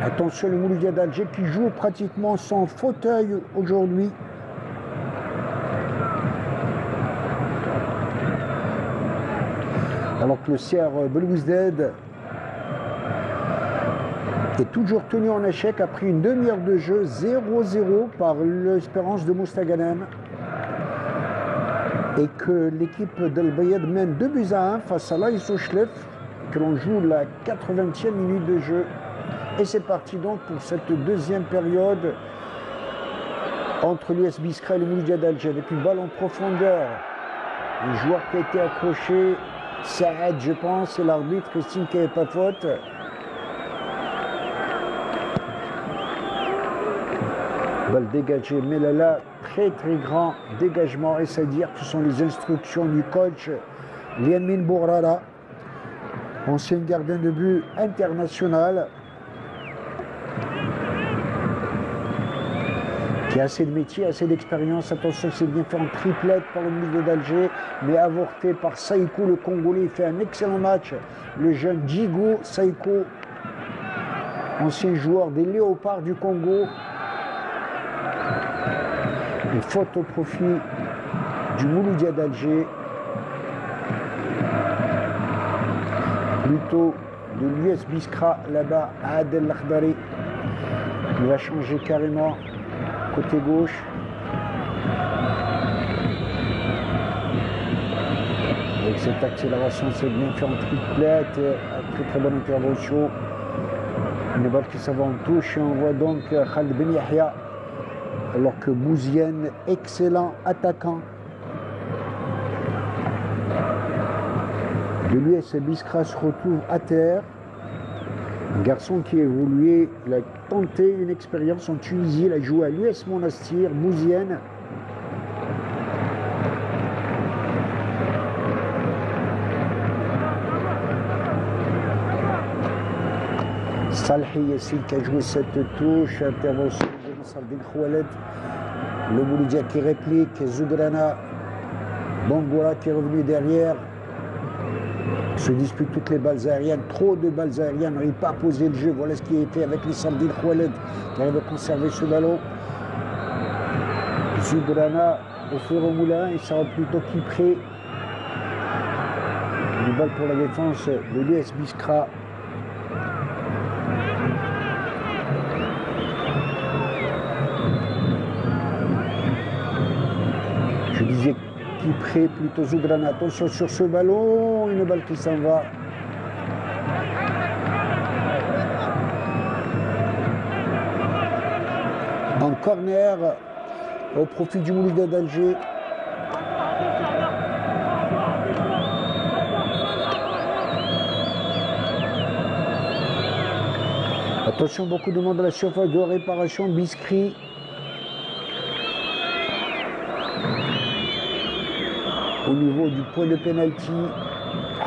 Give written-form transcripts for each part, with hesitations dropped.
Attention, le Mouloudia d'Alger qui joue pratiquement sans fauteuil aujourd'hui. Alors que le CR Belouizdad est toujours tenu en échec après une demi-heure de jeu 0-0 par l'Espérance de Moustaganem. Et que l'équipe d'Al Bayad mène 2-1 face à l'AS Ochlef, que l'on joue la 80e minute de jeu. Et c'est parti donc pour cette deuxième période entre l'US Biskra et le Mouloudia d'Alger. Et puis balle en profondeur. Le joueur qui a été accroché, Saad, je pense, et l'arbitre estime qu'il n'y avait pas faute. Balle dégagée, mais là, très grand dégagement, et c'est-à-dire que ce sont les instructions du coach Liamin Bourrara, ancien gardien de but international, qui a assez de métier, assez d'expérience. Attention, c'est bien fait en triplette par le Mouloudia d'Alger, mais avorté par Saïkou, le Congolais. Il fait un excellent match. Le jeune Djigo Saïkou, ancien joueur des Léopards du Congo. Une faute au profit du Mouloudia d'Alger. Plutôt de l'US Biskra là-bas, à Adel Lakhdari. Il va changer carrément côté gauche. Avec cette accélération, c'est bien fait en triplette. Très bonne intervention. Une balle qui s'en va en touche. Et on voit donc Khaled Ben Yahya. Alors que Bouzienne, excellent attaquant de l'US Biskra, se retrouve à terre. Un garçon qui a évolué, il a tenté une expérience en Tunisie, il a joué à l'US Monastir, Bouzienne. Salhi Yassine qui a joué cette touche, intervention de Nassar Ben Khoualed. Le Mouloudia qui réplique, Zougrana, Bangoura qui est revenu derrière. Se dispute toutes les balles aériennes, trop de balles aériennes, n'arrive pas à poser le jeu. Voilà ce qui a été avec les Sardin Khoualed qui arrive à conserver ce ballon. Zougrana au feu au moulin, il sera plutôt Kipré. Une balle pour la défense de l'US Biskra. Je disais Kipré, plutôt Zougrana. Attention sur ce ballon, une balle qui s'en va. En corner, au profit du Mouloudia d'Alger. Attention, beaucoup de monde à la surface de réparation, Biskri. Au niveau du point de pénalty,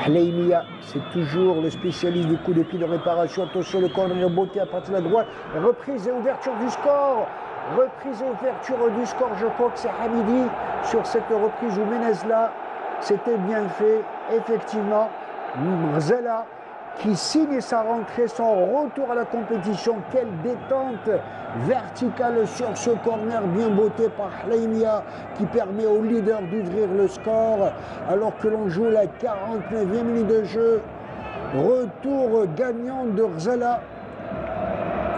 Hleimia, c'est toujours le spécialiste du coup de pied de réparation. Attention, le corner beauté à partir de la droite. Reprise et ouverture du score. Reprise et ouverture du score. Je crois que c'est Hamidi sur cette reprise où Menezla. C'était bien fait. Effectivement, Mrzela qui signe sa rentrée, son retour à la compétition. Quelle détente verticale sur ce corner bien botté par Hleimia qui permet au leader d'ouvrir le score alors que l'on joue la 49e minute de jeu. Retour gagnant de Rzala.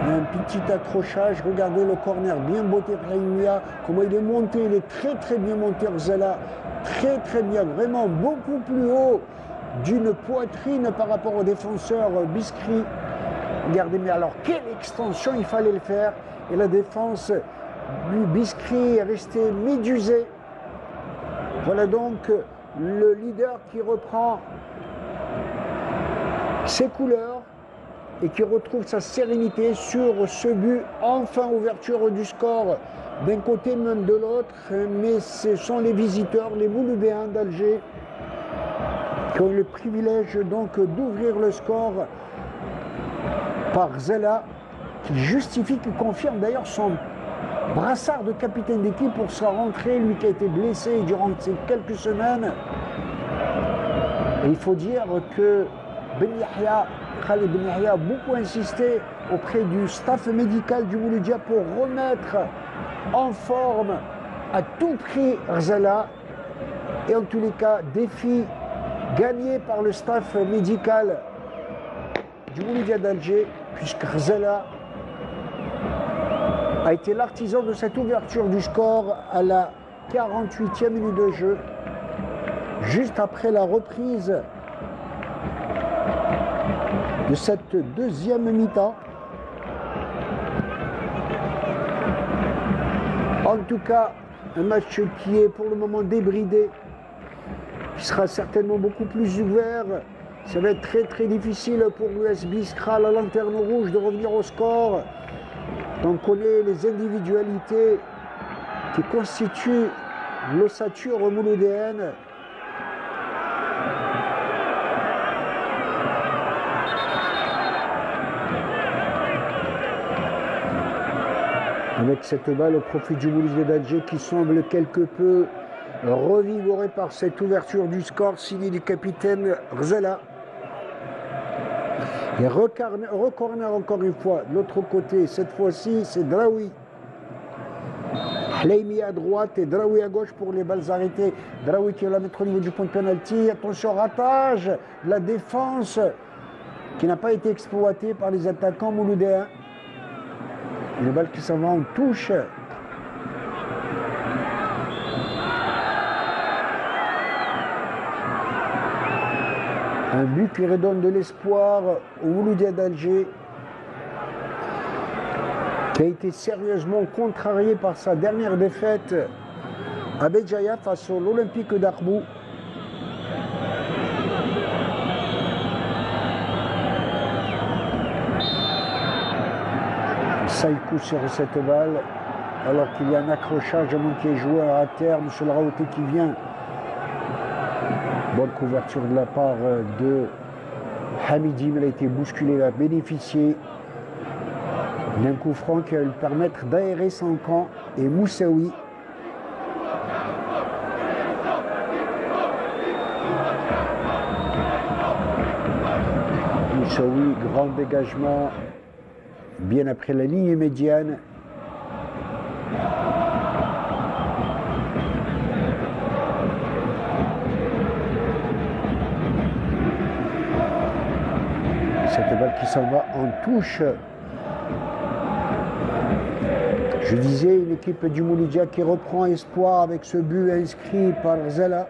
Un petit accrochage, regardez le corner bien botté par Hleimia, comment il est monté, il est très bien monté Rzala, très bien, vraiment beaucoup plus haut d'une poitrine par rapport au défenseur Biskri. Regardez, mais alors quelle extension il fallait le faire. Et la défense du Biskri est restée médusée. Voilà donc le leader qui reprend ses couleurs et qui retrouve sa sérénité sur ce but. Enfin, ouverture du score d'un côté même de l'autre. Mais ce sont les visiteurs, les Mouloudéens d'Alger, qui ont le privilège donc d'ouvrir le score par Zela, qui justifie, qui confirme d'ailleurs son brassard de capitaine d'équipe pour sa rentrée, lui qui a été blessé durant ces quelques semaines. Et il faut dire que Ben Yahya Khalid Ben Yahya a beaucoup insisté auprès du staff médical du Mouloudia pour remettre en forme à tout prix Rzala. Et en tous les cas, défi gagné par le staff médical du Mouloudia d'Alger, puisque Rzala a été l'artisan de cette ouverture du score à la 48e minute de jeu, juste après la reprise de cette deuxième mi-temps. En tout cas, un match qui est pour le moment débridé, qui sera certainement beaucoup plus ouvert. Ça va être très difficile pour l'US Biskra, la lanterne rouge, de revenir au score. On connaît les individualités qui constituent l'ossature mouloudéenne. Avec cette balle au profit du Mouloudia d'Alger qui semble quelque peu revigoré par cette ouverture du score signée du capitaine Rzala. Et recorner encore une fois de l'autre côté. Cette fois-ci, c'est Draoui. Hleimi à droite et Draoui à gauche pour les balles arrêtées. Draoui qui va la mettre au niveau du point de pénalty. Attention, ratage de la défense qui n'a pas été exploitée par les attaquants mouloudéens. Une balle qui s'en va en touche. Un but qui redonne de l'espoir au Mouloudia d'Alger, qui a été sérieusement contrarié par sa dernière défaite à Béjaïa face à l'Olympique d'Arbou. Saïkou sur cette balle, alors qu'il y a un accrochage à manquer joueur à terme sur le Raouté qui vient. Bonne couverture de la part de Hamidi, mais elle a été bousculée, elle a bénéficié d'un coup franc qui va lui permettre d'aérer son camp. Et Moussaoui grand dégagement bien après la ligne médiane. Cette balle qui s'en va en touche. Je disais, une équipe du Mouloudia qui reprend espoir avec ce but inscrit par Rzala.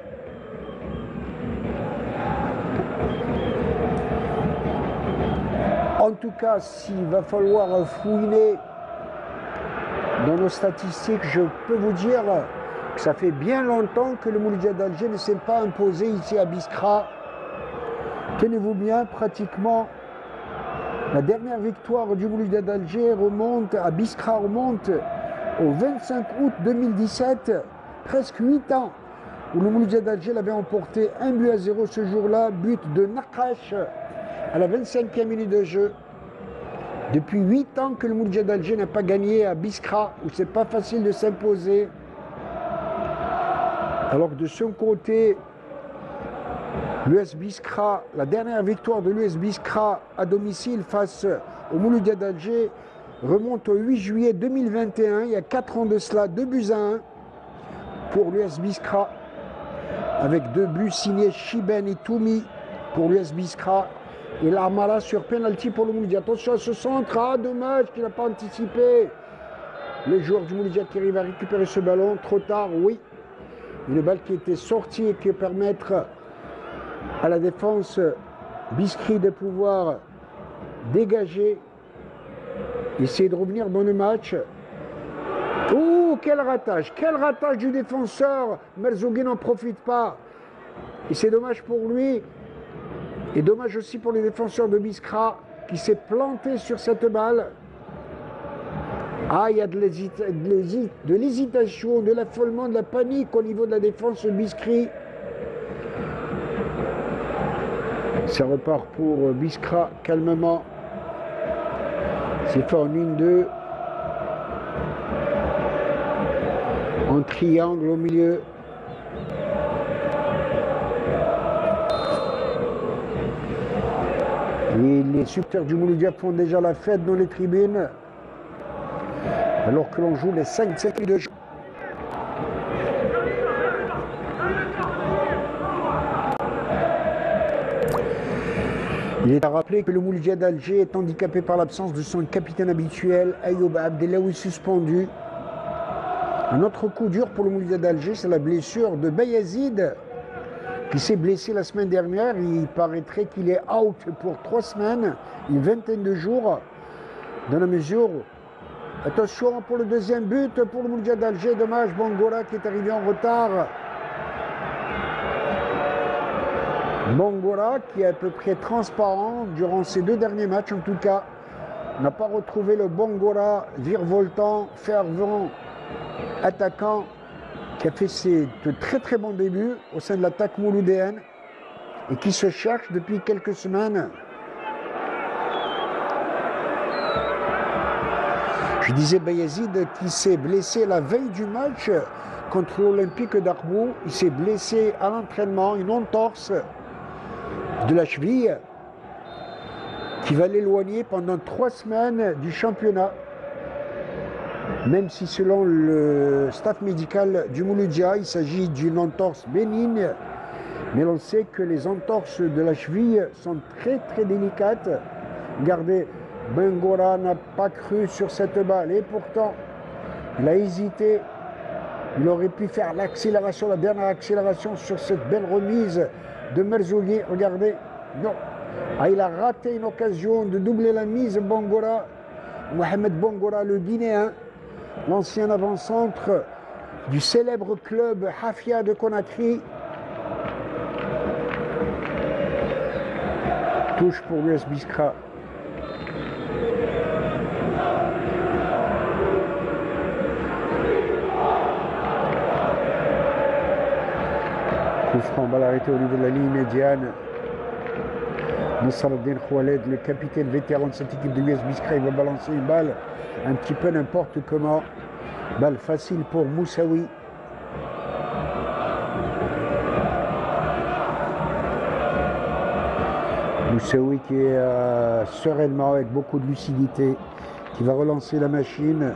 En tout cas, s'il va falloir fouiner dans nos statistiques, je peux vous dire que ça fait bien longtemps que le Mouloudia d'Alger ne s'est pas imposé ici à Biskra. Tenez-vous bien, pratiquement la dernière victoire du Mouloudia d'Alger à Biskra remonte au 25 août 2017, presque 8 ans, où le Mouloudia d'Alger l'avait emporté 1-0 ce jour-là, but de Nakash à la 25e minute de jeu. Depuis 8 ans que le Mouloudia d'Alger n'a pas gagné à Biskra, où c'est pas facile de s'imposer. Alors que de son côté, l'US Biskra, la dernière victoire de l'US Biskra à domicile face au Mouloudia d'Alger remonte au 8 juillet 2021, il y a 4 ans de cela, 2-1 pour l'US Biskra, avec 2 buts signés Chiben et Toumi pour l'US Biskra, et l'Armala sur penalty pour le Mouloudia. Attention à ce centre, dommage qu'il n'a pas anticipé. Le joueur du Mouloudia qui arrive à récupérer ce ballon, trop tard, oui. Une balle qui était sortie et qui va permettre à la défense Biskri de pouvoir dégager, essayer de revenir dans le match. Oh, quel ratage du défenseur. Merzougui n'en profite pas. Et c'est dommage pour lui. Et dommage aussi pour les défenseurs de Biskra qui s'est planté sur cette balle. Ah, il y a de l'hésitation, de l'affolement, de la panique au niveau de la défense Biskri. Ça repart pour Biskra calmement. C'est fait en 1-2. En triangle au milieu. Et les supporters du Mouloudia font déjà la fête dans les tribunes, alors que l'on joue les 5 minutes de jeu. Il est à rappeler que le Mouloudia d'Alger est handicapé par l'absence de son capitaine habituel, Ayoub Abdelaoui, suspendu. Un autre coup dur pour le Mouloudia d'Alger, c'est la blessure de Bayazid, qui s'est blessé la semaine dernière. Il paraîtrait qu'il est out pour 3 semaines, une vingtaine de jours, dans la mesure... Attention pour le deuxième but pour le Mouloudia d'Alger. Dommage, Bangora qui est arrivé en retard. Bangora qui est à peu près transparent durant ces 2 derniers matchs en tout cas. N'a pas retrouvé le Bangora virevoltant, fervent, attaquant qui a fait de très bons débuts au sein de l'attaque mouloudéenne et qui se cherche depuis quelques semaines. Je disais Bayazid qui s'est blessé la veille du match contre l'Olympique d'Arbou. Il s'est blessé à l'entraînement, une entorse de la cheville qui va l'éloigner pendant 3 semaines du championnat. Même si selon le staff médical du Mouloudia, il s'agit d'une entorse bénigne, mais l'on sait que les entorses de la cheville sont très délicates. Regardez, Bangora n'a pas cru sur cette balle et pourtant il a hésité. Il aurait pu faire l'accélération, la dernière accélération sur cette belle remise de Merzougui. Regardez, non. Ah, il a raté une occasion de doubler la mise. Bangora, Mohamed Bangora, le Guinéen, l'ancien avant-centre du célèbre club Hafia de Conakry. Touche pour l'US Biskra. Coup franc, balle arrêtée au niveau de la ligne médiane. Nassaruddin Khoualed, le capitaine vétéran de cette équipe de l'US Biskra, il va balancer une balle un petit peu n'importe comment. Balle facile pour Moussaoui. Moussaoui qui est sereinement, avec beaucoup de lucidité, qui va relancer la machine.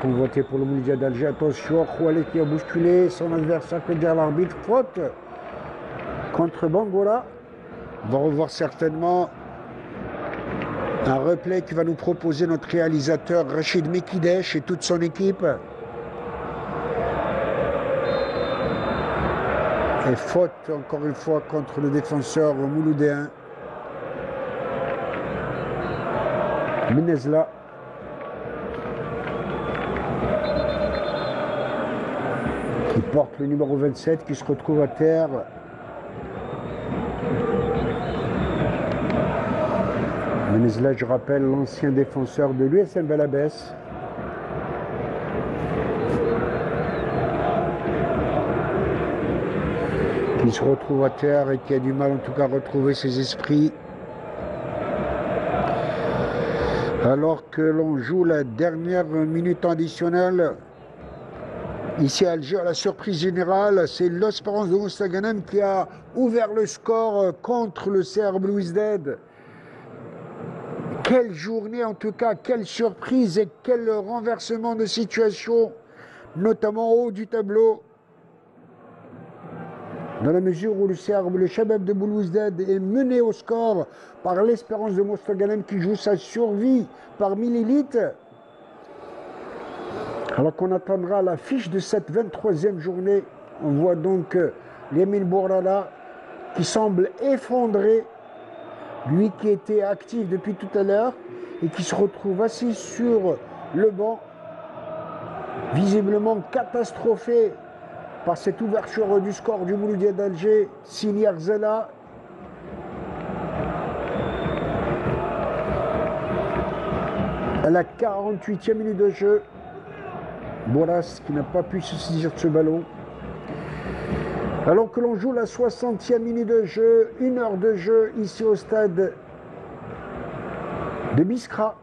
Convoité pour le Mouloudia d'Alger. Attention, Khoualed qui a bousculé son adversaire, que dire l'arbitre. Faute contre Bangora. On va revoir certainement un replay qui va nous proposer notre réalisateur Rachid Mekidesh et toute son équipe. Et faute encore une fois contre le défenseur mouloudéen. Menezla. Qui porte le numéro 27, qui se retrouve à terre. Menezla, je rappelle, l'ancien défenseur de l'USM Belabès. Qui se retrouve à terre et qui a du mal en tout cas à retrouver ses esprits. Alors que l'on joue la dernière minute additionnelle. Ici à Alger, à la surprise générale, c'est l'Espérance de Mostaganem qui a ouvert le score contre le CR Belouizdad. Quelle journée en tout cas, quelle surprise et quel renversement de situation, notamment au haut du tableau. Dans la mesure où le Chabab de Belouizdad est mené au score par l'Espérance de Mostaganem qui joue sa survie parmi l'élite. Alors qu'on attendra la fiche de cette 23e journée, on voit donc Yamin Bourala qui semble effondré, lui qui était actif depuis tout à l'heure et qui se retrouve assis sur le banc, visiblement catastrophé par cette ouverture du score du Mouloudia d'Alger, Sini Arzela. À la 48e minute de jeu, Boras qui n'a pas pu se saisir de ce ballon. Alors que l'on joue la 60e minute de jeu, 1 heure de jeu ici au stade de Biskra.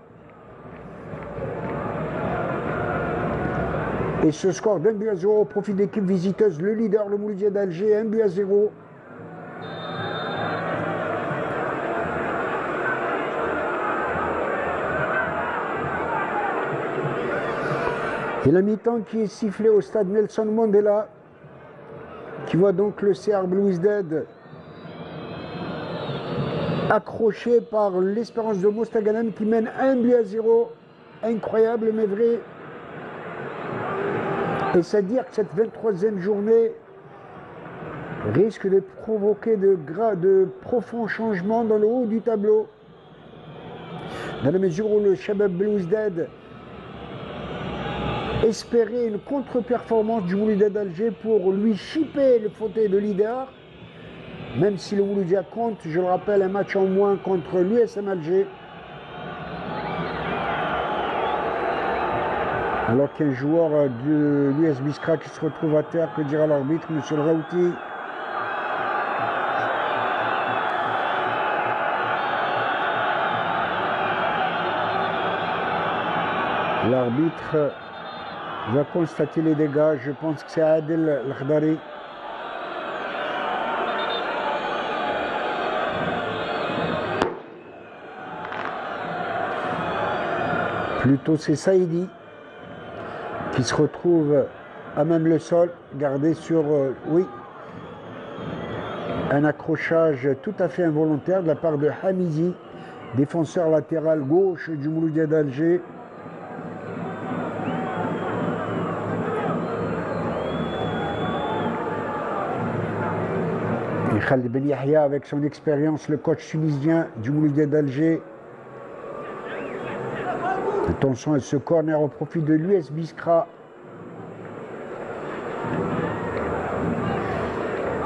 Et ce score d'un but à 0 au profit de l'équipe visiteuse, le leader, le Mouloudia d'Alger, 1 but à 0. Et la mi-temps qui est sifflée au stade Nelson Mandela, qui voit donc le CR Belouizdad accroché par l'Espérance de Mostaganem qui mène 1 but à 0. Incroyable mais vrai. Et c'est-à-dire que cette 23e journée risque de provoquer de profonds changements dans le haut du tableau. Dans la mesure où le Shabab Belouizdad espérait une contre-performance du Mouloudia d'Alger pour lui chipper le fauteuil de leader, même si le Mouloudia compte, je le rappelle, un match en moins contre l'USM Alger. Alors qu'un joueur de l'US Biskra qui se retrouve à terre, que dira l'arbitre, M. le Raouti. L'arbitre va constater les dégâts. Je pense que c'est Adel L'Khdari. Plutôt c'est Saïdi qui se retrouve à même le sol, gardé sur, oui, un accrochage tout à fait involontaire de la part de Hamizi, défenseur latéral gauche du Mouloudia d'Alger. Et Khalid Ben Yahya, avec son expérience, le coach tunisien du Mouloudia d'Alger. Attention à ce corner au profit de l'US Biskra.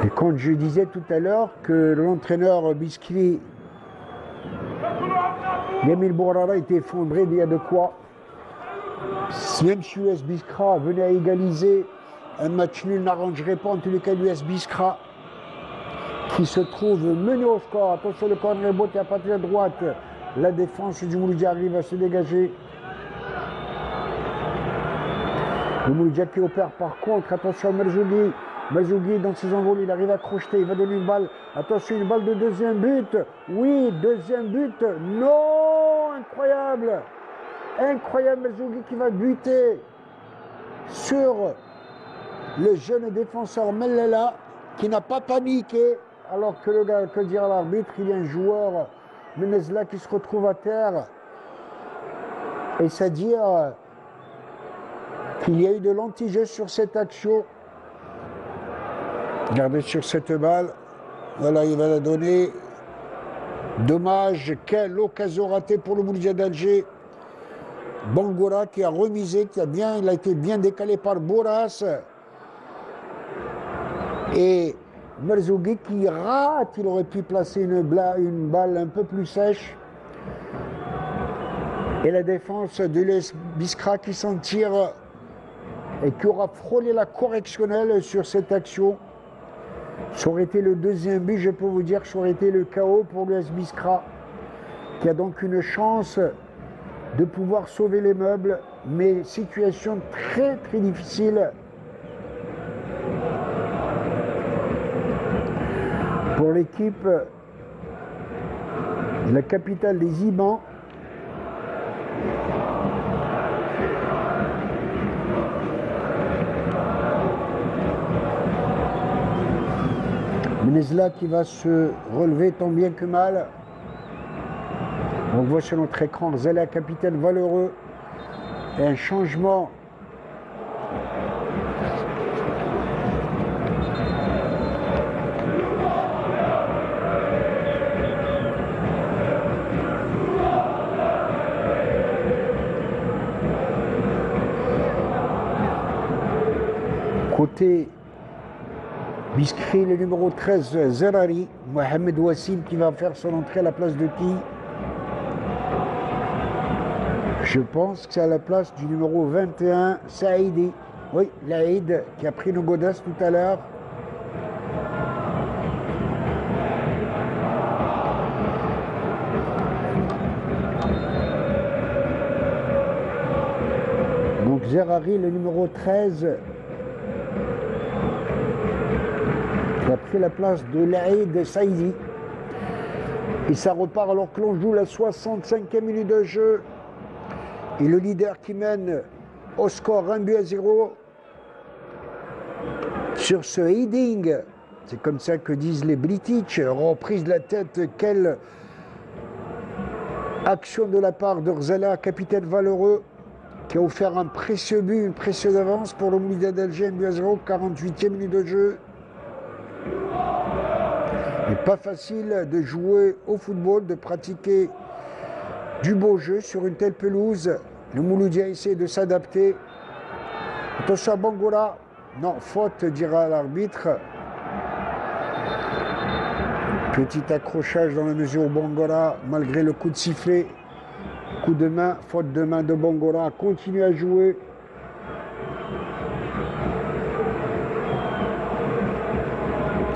Et quand je disais tout à l'heure que l'entraîneur Biskri, Yamil Bourara, était effondré, il y a de quoi. Si même si l'US Biskra venait à égaliser, un match nul n'arrangerait pas en tous les cas l'US Biskra, qui se trouve mené au score. Attention, le corner est beau, à partir de droite. La défense du Mouloudia arrive à se dégager. Le Mouloudia qui opère par contre. Attention, Merzougi. Merzougi dans ses envols, il arrive à crocheter. Il va donner une balle. Attention, une balle de deuxième but. Oui, deuxième but. Non, incroyable. Incroyable, Merzougi qui va buter sur le jeune défenseur Mellela qui n'a pas paniqué. Alors que le gars, que dira l'arbitre, il y a un joueur, Menezla, qui se retrouve à terre. Et c'est-à-dire qu'il y a eu de l'anti-jeu sur cette action. Regardez sur cette balle. Voilà, il va la donner. Dommage, quelle occasion ratée pour le Mouloudia d'Alger. Bangoura qui a remisé, il a été bien décalé par Bourras. Et Merzougi qui rate, il aurait pu placer une balle un peu plus sèche. Et la défense de l'US Biskra qui s'en tire et qui aura frôlé la correctionnelle sur cette action. Ça aurait été le deuxième but, je peux vous dire que ça aurait été le chaos pour l'US Biskra, qui a donc une chance de pouvoir sauver les meubles, mais situation très très difficile pour l'équipe de la capitale des Ibans. Menezla qui va se relever tant bien que mal. On voit sur notre écran Zala, capitaine valeureux, et un changement côté Biskri, le numéro 13, Zerari, Mohamed Wassim qui va faire son entrée à la place de qui? Je pense que c'est à la place du numéro 21, Saïdi. Oui, Laïd qui a pris nos godasses tout à l'heure. Donc Zerari, le numéro 13, qui a pris la place de l'Aïd Saïdi. Et ça repart alors que l'on joue la 65e minute de jeu. Et le leader qui mène au score 1-0 sur ce heading. C'est comme ça que disent les British. Reprise de la tête, quelle action de la part de Rzala, capitaine valeureux, qui a offert un précieux but, une précieuse avance pour le Mouloudia d'Alger, 1-0, 48e minute de jeu. Il n'est pas facile de jouer au football, de pratiquer du beau jeu sur une telle pelouse. Le Mouloudia essaie de s'adapter. Attention à Bangola. Non, faute, dira l'arbitre. Petit accrochage dans la mesure où Bangola, malgré le coup de sifflet, coup de main, faute de main de Bangola, continue à jouer.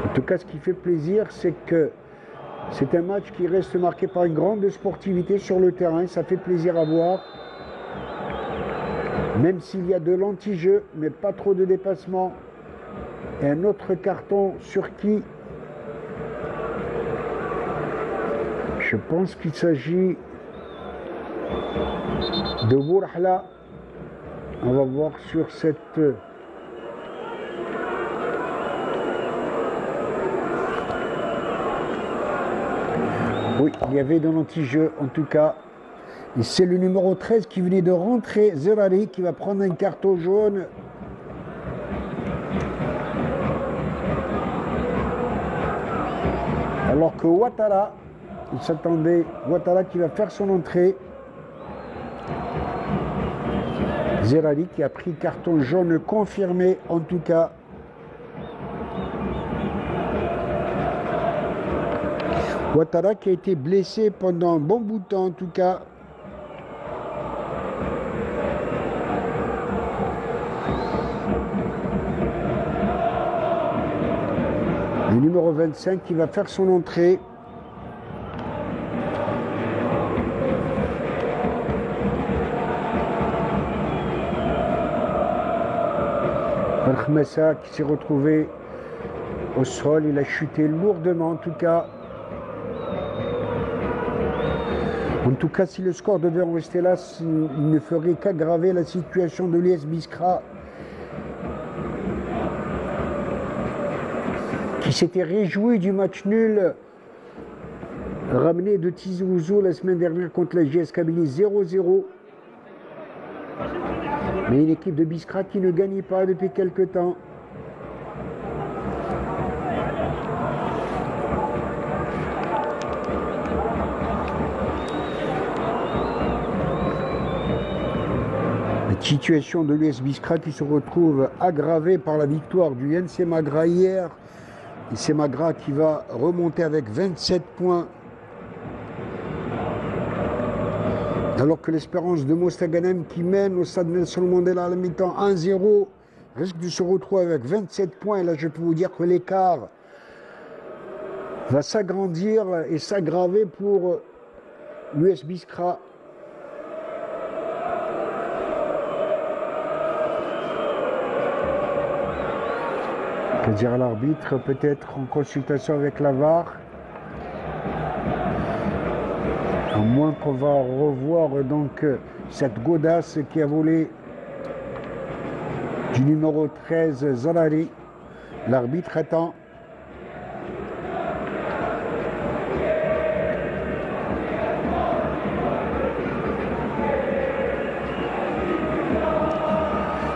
En tout cas, ce qui fait plaisir, c'est que c'est un match qui reste marqué par une grande sportivité sur le terrain. Ça fait plaisir à voir. Même s'il y a de l'anti-jeu, mais pas trop de dépassement. Et un autre carton sur qui? Je pense qu'il s'agit de Bourhla. On va voir sur cette... Oui, il y avait de l'anti-jeu en tout cas. Et c'est le numéro 13 qui venait de rentrer, Zerari, qui va prendre un carton jaune. Alors que Ouattara, il s'attendait, Ouattara qui va faire son entrée. Zerari qui a pris carton jaune confirmé en tout cas. Ouattara qui a été blessé pendant un bon bout de temps en tout cas. Le numéro 25 qui va faire son entrée. Al-Khmassa qui s'est retrouvé au sol, il a chuté lourdement en tout cas. En tout cas, si le score devait en rester là, il ne ferait qu'aggraver la situation de l'US Biskra, qui s'était réjoui du match nul ramené de Tizi Ouzou la semaine dernière contre la JS Kabylie 0-0. Mais une équipe de Biskra qui ne gagne pas depuis quelque temps. La situation de l'US Biskra qui se retrouve aggravée par la victoire du NC Magra hier. NC Magra qui va remonter avec 27 points. Alors que l'Espérance de Mostaganem qui mène au stade Nelson Mandela à la mi-temps 1-0 risque de se retrouver avec 27 points. Et là, je peux vous dire que l'écart va s'agrandir et s'aggraver pour l'US Biskra. Que dire l'arbitre, peut-être en consultation avec la VAR. À moins qu'on va revoir donc cette godasse qui a volé du numéro 13 Zalari. L'arbitre attend.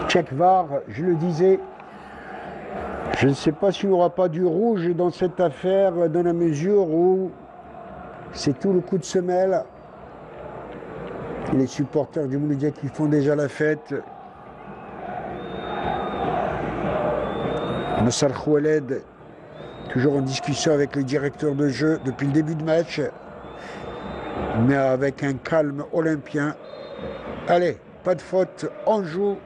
Check VAR, je le disais. Je ne sais pas s'il n'y aura pas du rouge dans cette affaire, dans la mesure où c'est tout le coup de semelle. Et les supporters du Mouloudia qui font déjà la fête. Nassar Khoueled, toujours en discussion avec le directeur de jeu depuis le début de match, mais avec un calme olympien. Allez, pas de faute, on joue,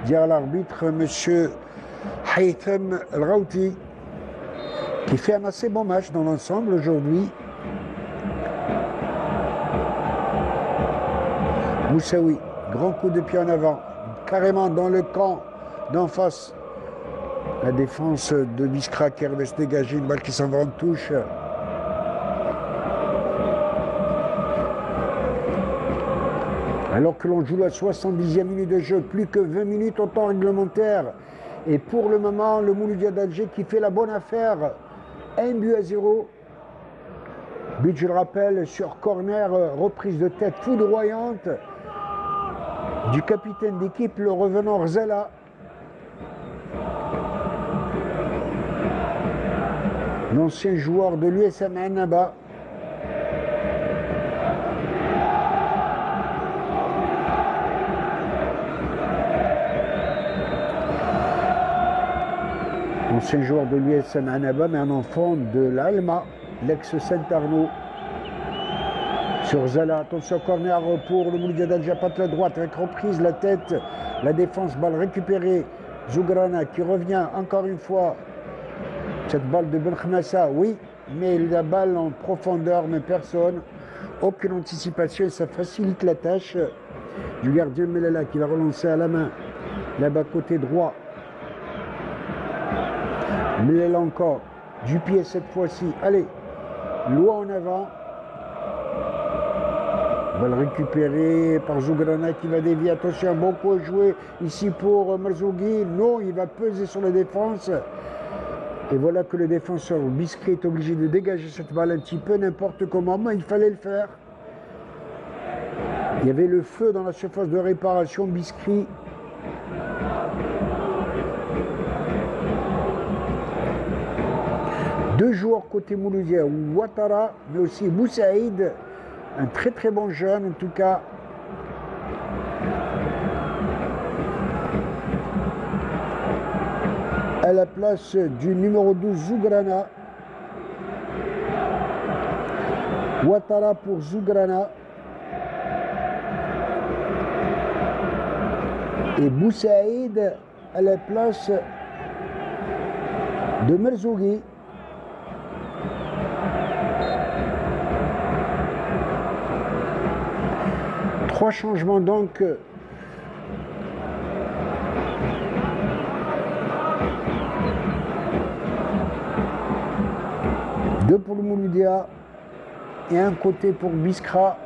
dit à l'arbitre, monsieur Haytham El-Routi, qui fait un assez bon match dans l'ensemble aujourd'hui. Moussaoui, grand coup de pied en avant, carrément dans le camp d'en face. La défense de Biskra qui arrive à se dégager, une balle qui s'en va en touche. Alors que l'on joue la 70e minute de jeu, plus que 20 minutes au temps réglementaire. Et pour le moment, le Mouloudia d'Alger qui fait la bonne affaire. 1-0. But, je le rappelle, sur corner, reprise de tête foudroyante du capitaine d'équipe, le revenant Rzela. L'ancien joueur de l'USM Annaba. Ancien joueur de l'USM Annaba, mais un enfant de l'Alma, l'ex-Saint-Arnaud. Sur Zala, attention, corner pour le Mouloudia d'Alger, patte la droite, avec reprise, la tête, la défense, balle récupérée. Zougrana qui revient encore une fois. Cette balle de Ben Khamassa, oui, mais la balle en profondeur, mais personne. Aucune anticipation et ça facilite la tâche du gardien Melala qui va relancer à la main. Là-bas, côté droit. Melala encore. Du pied cette fois-ci. Allez, loin en avant. Balle récupérée par Zougrana qui va dévier. Attention, un bon coup à jouer ici pour Marzougui. Non, il va peser sur la défense. Et voilà que le défenseur Biskri est obligé de dégager cette balle un petit peu n'importe comment, mais il fallait le faire. Il y avait le feu dans la surface de réparation, Biskri. Deux joueurs côté Mouloudia, Ouattara, mais aussi Moussaïd, un très très bon jeune en tout cas. À la place du numéro 12, Zougrana. Ouattara pour Zougrana. Et Boussaïd à la place de Merzougui. Trois changements donc. Deux pour le Mouloudia et un côté pour Biskra.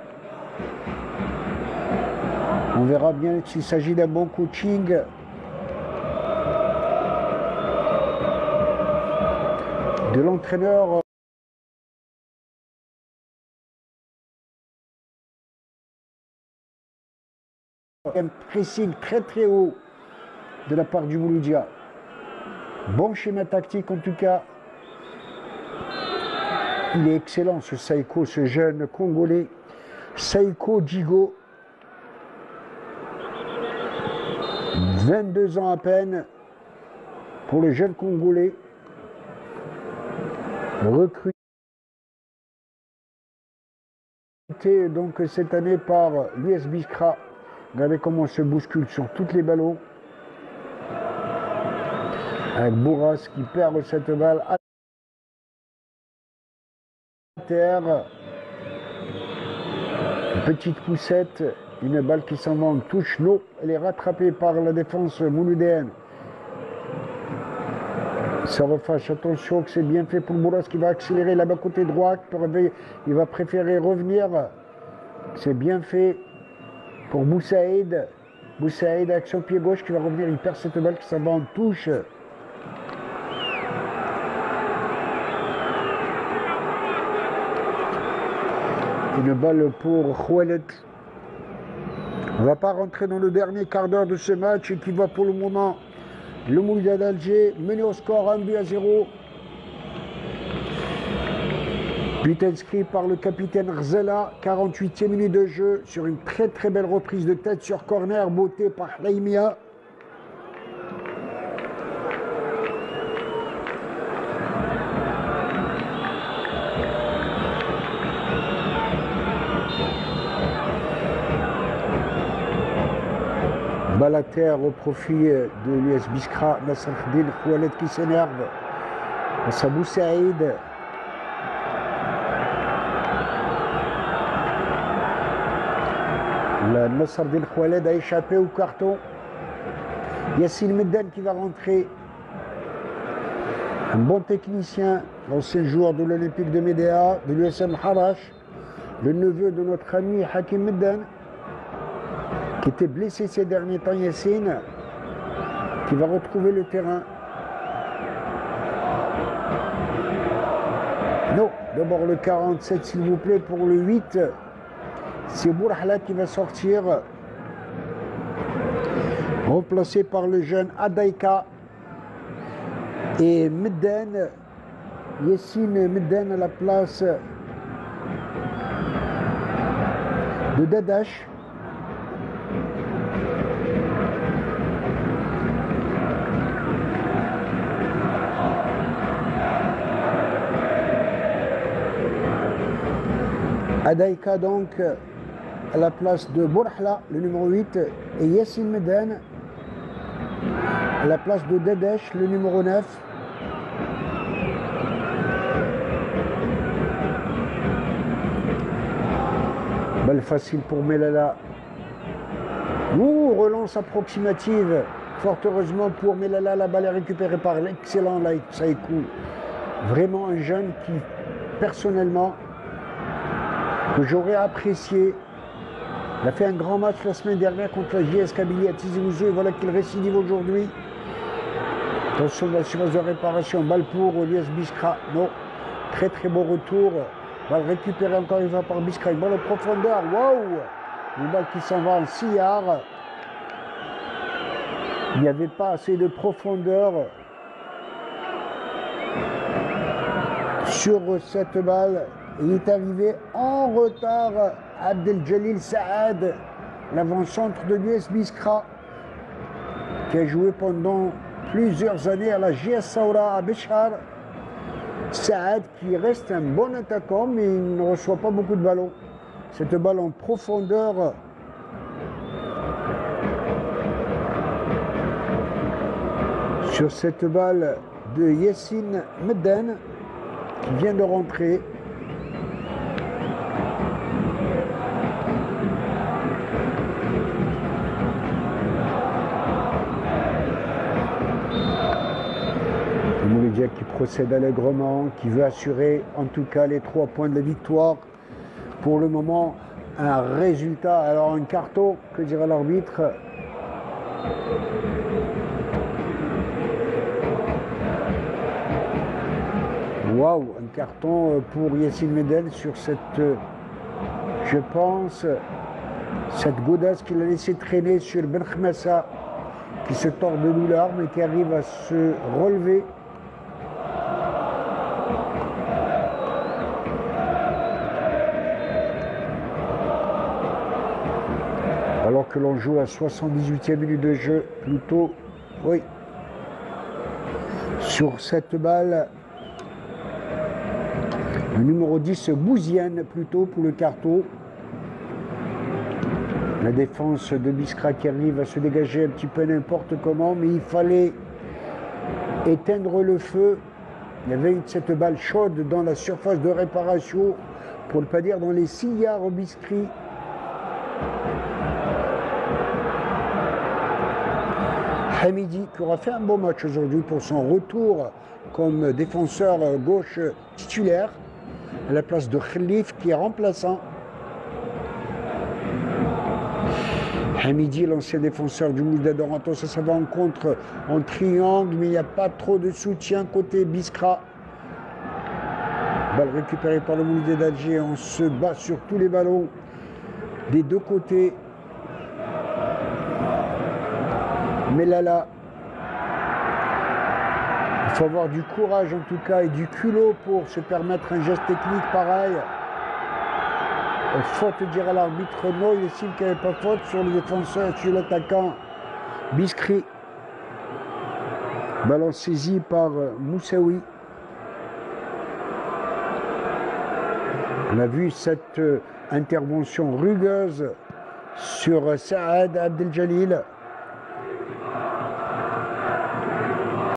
On verra bien s'il s'agit d'un bon coaching. De l'entraîneur. Un pressing très très haut de la part du Mouloudia. Bon schéma tactique en tout cas. Il est excellent ce Saïko, ce jeune Congolais. Saïko Djigo. 22 ans à peine pour le jeune Congolais. Recruté donc cette année par l'US Biskra. Regardez comment on se bouscule sur toutes les ballons. Avec Bourras qui perd cette balle à terre. Une petite poussette, une balle qui s'en va en touche. Non, elle est rattrapée par la défense mouloudéenne. Ça refâche, attention que c'est bien fait pour Bourras qui va accélérer là-bas côté droit. Il va préférer revenir. C'est bien fait pour Boussaïd. Boussaïd avec son pied gauche qui va revenir. Il perd cette balle qui s'en va en touche. Une balle pour Khoualet. On ne va pas rentrer dans le dernier quart d'heure de ce match qui va pour le moment le Mouloudia d'Alger mené au score 1-0. But inscrit par le capitaine Rzela, 48e minute de jeu sur une très très belle reprise de tête sur corner, beauté par Laïmia. Balle à terre au profit de l'US Biskra, Nasreddine Khoualet qui s'énerve. Sabou Saïd. Nasreddine Khoualet a échappé au carton. Yassine Medden qui va rentrer. Un bon technicien, l'ancien joueur de l'Olympique de Médéa, de l'USM Harash, le neveu de notre ami Hakim Medden, qui était blessé ces derniers temps, Yassine, qui va retrouver le terrain. Non, d'abord le 47 s'il vous plaît, pour le 8, c'est Bourhla qui va sortir, remplacé par le jeune Adaika. Et Medden, Yassine Medden à la place de Dadash. Adaika donc à la place de Bourhla, le numéro 8, et Yassine Medden à la place de Dadash, le numéro 9. Balle facile pour Melala. Relance approximative. Fort heureusement pour Melala, la balle est récupérée par l'excellent Saïkou. Vraiment un jeune qui, personnellement, que j'aurais apprécié. Il a fait un grand match la semaine dernière contre la JS Kabylie à Tizi Ouzou et voilà qu'il récidive aujourd'hui. Attention de la surface de réparation. Balle pour l'US Biskra. Non. Très très beau retour. Balle récupérée encore une fois par Biskra. Une balle en profondeur. Waouh! Une balle qui s'en va en 6 yards. Il n'y avait pas assez de profondeur sur cette balle. Il est arrivé en retard Abdeljalil Saad, l'avant-centre de l'US Biskra, qui a joué pendant plusieurs années à la JS Saoura à Béchar. Saad qui reste un bon attaquant, mais il ne reçoit pas beaucoup de ballons. Cette balle en profondeur sur cette balle de Yassine Medden qui vient de rentrer. Qui procède allègrement, qui veut assurer en tout cas les 3 points de la victoire. Pour le moment, un résultat, alors un carton, que dira l'arbitre? Waouh, un carton pour Yassine Medden sur cette, je pense, cette godasse qu'il a laissé traîner sur Ben Khmassa, qui se tord de douleur mais qui arrive à se relever. Alors que l'on joue à 78e minute de jeu, plutôt, oui, sur cette balle, le numéro 10, Bouzienne, plutôt, pour le carton. La défense de Biskra qui arrive à se dégager un petit peu n'importe comment, mais il fallait éteindre le feu. Il y avait cette balle chaude dans la surface de réparation, pour ne pas dire dans les 6 yards au Biskri. Hamidi qui aura fait un bon match aujourd'hui pour son retour comme défenseur gauche titulaire à la place de Khalif qui est remplaçant. Hamidi, l'ancien défenseur du Moulda d'Oranto, ça va en contre en triangle, mais il n'y a pas trop de soutien côté Biskra. Balle récupérée par le Moulda d'Alger, on se bat sur tous les ballons des deux côtés. Melala, il faut avoir du courage en tout cas et du culot pour se permettre un geste technique pareil. Faute, dira l'arbitre, non, il estime qu'il n'y avait pas faute sur le défenseur, sur l'attaquant Biskri. Ballon saisi par Moussaoui. On a vu cette intervention rugueuse sur Saad Abdeljalil.